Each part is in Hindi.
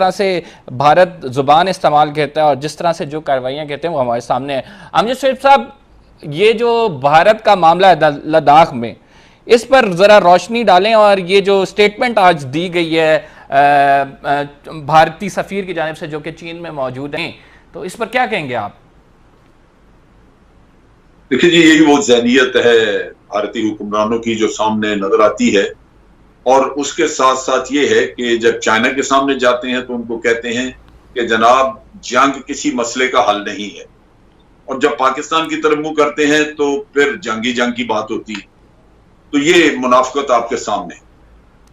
तरह से भारत जुबान इस्तेमाल करता है और जिस तरह से जो कार्रवाइयाँ करते हैं वो हमारे सामने है। अमजद शरीफ साहब, ये जो भारत का मामला है लद्दाख में, इस पर जरा रोशनी डालें और ये जो स्टेटमेंट आज दी गई है भारतीय सफीर की जानिब से जो कि चीन में मौजूद हैं, तो इस पर क्या कहेंगे आप? देखिए जी, यही वो ज़हनियत है भारतीय हुक्मरानों की जो सामने नजर आती है, और उसके साथ साथ ये है कि जब चाइना के सामने जाते हैं तो उनको कहते हैं कि जनाब जंग किसी मसले का हल नहीं है, और जब पाकिस्तान की तरफ मुंह करते हैं तो फिर जंगी जंग की बात होती है। तो ये मुनाफिकत आपके सामने।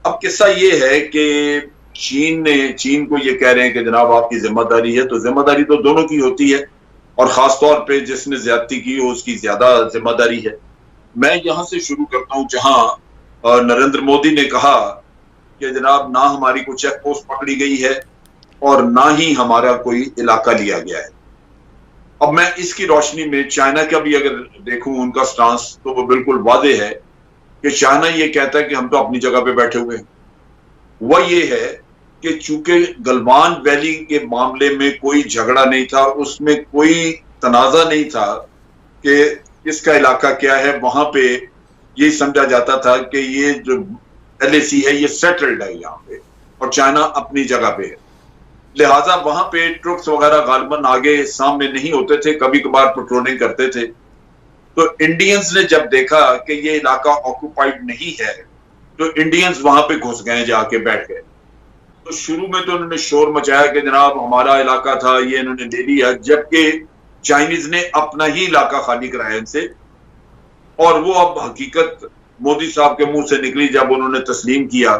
अब किस्सा ये है कि चीन को ये कह रहे हैं कि जनाब आपकी जिम्मेदारी है, तो जिम्मेदारी तो दोनों की होती है, और खासतौर पे जिसने ज्यादती की हो उसकी ज्यादा जिम्मेदारी है। मैं यहां से शुरू करता हूं जहां नरेंद्र मोदी ने कहा कि जनाब ना हमारी कोई चेक पोस्ट पकड़ी गई है और ना ही हमारा कोई इलाका लिया गया है। अब मैं इसकी रोशनी में चाइना का भी अगर देखूं उनका स्टांस, तो वो बिल्कुल वादे है कि चाइना ये कहता है कि हम तो अपनी जगह पे बैठे हुए हैं। वह ये है कि चूंकि गलवान वैली के मामले में कोई झगड़ा नहीं था, उसमें कोई तनाजा नहीं था कि इसका इलाका क्या है, वहां पे ये समझा जाता था कि ये जो LAC है ये सेटल्ड है यहाँ पे और चाइना अपनी जगह पे है। लिहाजा वहां पे ट्रुप्स वगैरह गालिबन आगे सामने नहीं होते थे, कभी कभार पेट्रोलिंग करते थे। तो इंडियंस ने जब देखा कि ये इलाका ऑक्युपाइड नहीं है, तो इंडियंस वहां पे घुस गए, जाके बैठ गए। तो शुरू में तो उन्होंने शोर मचाया कि जनाब हमारा इलाका था, ये इन्होंने ले लिया, जबकि चाइनीज ने अपना ही इलाका खाली कराया इनसे। और वो अब हकीकत मोदी साहब के मुंह से निकली जब उन्होंने तस्लीम किया,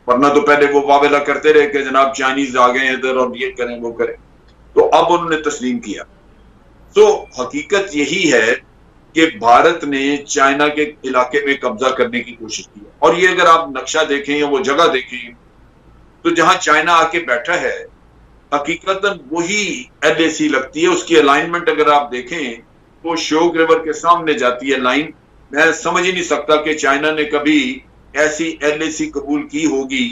वरना तो पहले वो वावेला करते रहे कि जनाब चाइनीज आ गए इधर और ये करें वो करें। तो अब उन्होंने तस्लीम किया। तो हकीकत यही है कि भारत ने चाइना के इलाके में कब्जा करने की कोशिश की। और ये अगर आप नक्शा देखें या वो जगह देखें, तो जहां चाइना आके बैठा है हकीकतन वही LAC लगती है। उसकी अलाइनमेंट अगर आप देखें तो श्योक रिवर के सामने जाती है लाइन। मैं समझ ही नहीं सकता कि चाइना ने कभी ऐसी LAC कबूल की होगी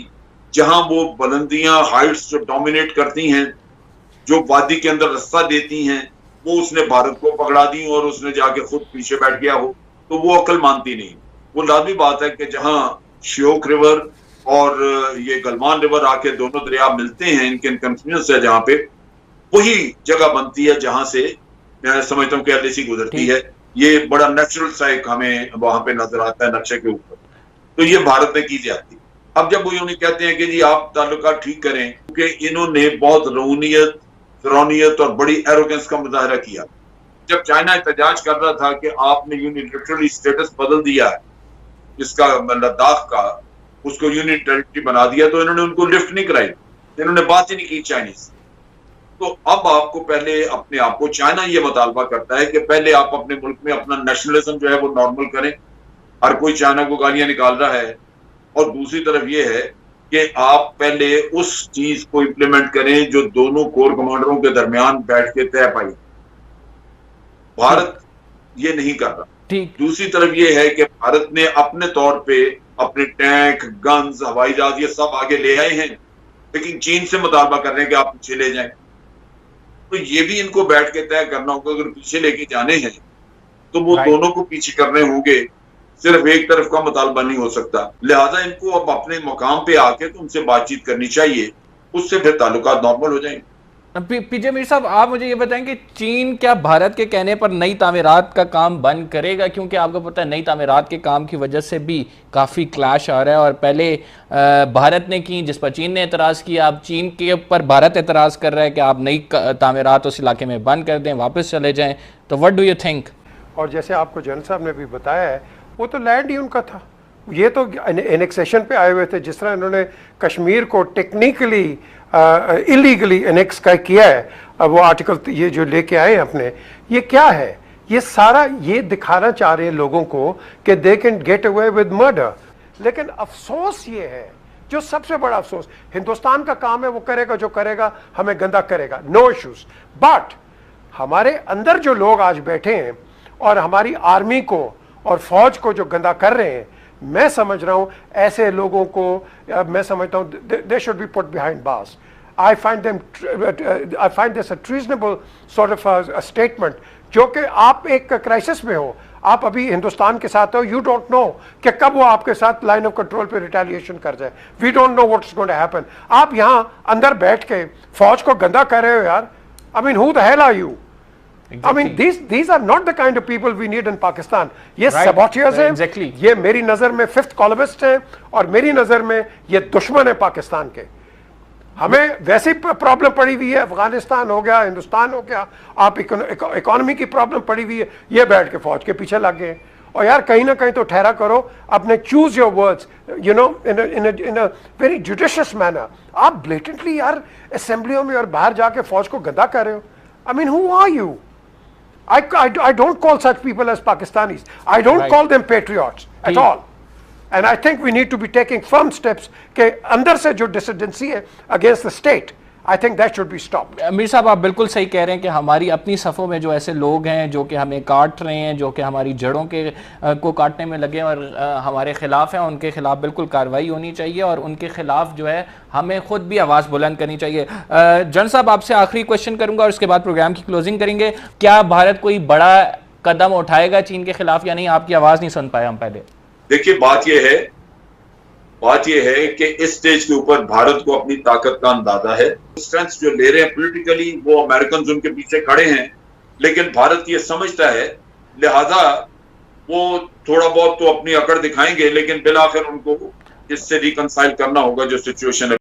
जहां वो बुलंदियां, हाइट्स जो डोमिनेट करती हैं, जो वादी के अंदर रास्ता देती हैं, वो उसने भारत को पकड़ा दी और उसने जाके खुद पीछे बैठ गया हो, तो वो अकल मानती नहीं। वो लाजमी बात है कि जहां श्योक रिवर और ये गलवान रिवर आके दोनों दरिया मिलते हैं, इनके कन्फ्लुएंस है जहां पे, वही जगह बनती है जहां से मैं समझता हूँ कि LAC गुजरती है। ये बड़ा नेचुरल सा एक हमें वहां पे नजर आता है नक्शे के ऊपर। तो ये भारत ने की जाती। अब जब वो यूं कहते हैं कि जी आप ताल्लुकात ठीक करें, क्योंकि इन्होंने बहुत रऊनियत, फिरौनियत और बड़ी एरोगेंस का मुजाहरा किया। जब चाइना एहतजाज कर रहा था कि आपने यूनिलैटरली स्टेटस बदल दिया है इसका, लद्दाख का, उसको यूनियन टेरिटरी बना दिया, तो इन्होंने उनको लिफ्ट नहीं कराई, इन्होंने बात ही नहीं की चाइनीज। तो अब आपको पहले अपने आप को, चाइना ये मुतालबा करता है कि पहले आप अपने मुल्क में अपना नेशनलिज्म जो है वो नॉर्मल करें। हर कोई चाइना को गालियां निकाल रहा है। और दूसरी तरफ ये है कि आप पहले उस चीज को इंप्लीमेंट करें जो दोनों कोर कमांडरों के दरमियान बैठ के तय पाई। भारत ये नहीं कर रहा। दूसरी तरफ ये है कि भारत ने अपने तौर पे अपने टैंक, गन्स, हवाई जहाज ये सब आगे ले आए हैं, लेकिन चीन से मुतालबा कर रहे हैं कि आप पीछे ले जाएं। तो ये भी इनको बैठ के तय करना होगा, अगर पीछे लेके जाने हैं तो वो दोनों को पीछे करने होंगे, सिर्फ एक तरफ का मुतालबा नहीं हो सकता। लिहाजा इनको अब अपने मकाम पे आके तो उनसे बातचीत करनी चाहिए, उससे फिर ताल्लुकात नॉर्मल हो जाएंगे। पीजे मीर साहब, आप मुझे ये बताएं कि चीन क्या भारत के कहने पर नई तामीरात का काम बंद करेगा? क्योंकि आपको पता है नई तामीरात के काम की वजह से भी काफ़ी क्लैश आ रहा है, और पहले भारत ने की जिस पर चीन ने एतराज़ किया, अब चीन के ऊपर भारत एतराज़ कर रहा है कि आप नई तामीरात उस इलाके में बंद कर दें, वापस चले जाएँ। तो व्हाट डू यू थिंक? और जैसे आपको जनरल साहब ने भी बताया है, वो तो लैंड ही उनका था, ये तो एनेक्सेशन पे आए हुए थे। जिस तरह इन्होंने कश्मीर को टेक्निकली इलीगली एनेक्स का किया है, वो आर्टिकल ये जो लेके आए हैं अपने, ये क्या है? ये सारा ये दिखाना चाह रहे हैं लोगों को कि they can get away with murder. लेकिन अफसोस ये है, जो सबसे बड़ा अफसोस, हिंदुस्तान का काम है, वो करेगा जो करेगा, हमें गंदा करेगा, नो इश्यूज। बट हमारे अंदर जो लोग आज बैठे हैं और हमारी आर्मी को और फौज को जो गंदा कर रहे हैं, मैं समझ रहा हूं ऐसे लोगों को, मैं समझता हूं they should be put behind bars. I find this a treasonable sort of a statement, जो कि आप एक क्राइसिस में हो, आप अभी हिंदुस्तान के साथ हो, यू डोंट नो कि कब वो आपके साथ लाइन ऑफ कंट्रोल पे रिटेलिएशन कर जाए, we don't know what's going to happen. आप यहाँ अंदर बैठ के फौज को गंदा कर रहे हो यार। I mean, who the hell are you? I mean, these are not the kind of people we need in Pakistan. ये saboteurs हैं, exactly. ये मेरी नजर में फिफ्थ कॉलमिस्ट हैं, और मेरी नजर में ये दुश्मन है पाकिस्तान के। हमें वैसी प्रॉब्लम पड़ी हुई है, अफगानिस्तान हो गया, हिंदुस्तान हो गया, आप इकोनॉमी की प्रॉब्लम पड़ी हुई है, ये बैठ के फौज के पीछे लग गए। और यार कहीं ना कहीं तो ठहरा करो, अपने choose your words, you know, in a very judicious manner. आप ब्लेटेंटली यार असेंबलियों में और बाहर जाके फौज को गंदा कर रहे हो। I mean, who are you? I don't call such people as Pakistanis. I don't call them patriots at all. And I think we need to be taking firm steps कि अंदर से जो डिसिडेंसी है against the state, I think that should be stopped. Mir साहब, आप बिल्कुल सही कह रहे हैं कि हमारी अपनी सफ़ों में जो ऐसे लोग हैं जो कि हमें काट रहे हैं, जो कि हमारी जड़ों को काटने में लगे और हमारे ख़िलाफ़ हैं, उनके ख़िलाफ़ बिल्कुल कार्रवाई होनी चाहिए और उनके ख़िलाफ़ जो है हमें ख़ुद भी आवाज़ बुलंद करनी चाहिए। जन साहब, आपसे आखिरी क्वेश्चन करूँगा और उसके बाद प्रोग्राम की क्लोजिंग करेंगे। क्या भारत कोई बड़ा कदम उठाएगा चीन के ख़िलाफ़ या नहीं? आपकी आवाज़ नहीं सुन पाए हम पहले। देखिए, बात यह है कि इस स्टेज के ऊपर भारत को अपनी ताकत का अंदाजा है। स्ट्रेंथ जो ले रहे हैं पॉलिटिकली, वो अमेरिकन उनके पीछे खड़े हैं, लेकिन भारत ये समझता है, लिहाजा वो थोड़ा बहुत तो अपनी अकड़ दिखाएंगे, लेकिन बिलाखिर उनको इससे रिकंसाइल करना होगा जो सिचुएशन है।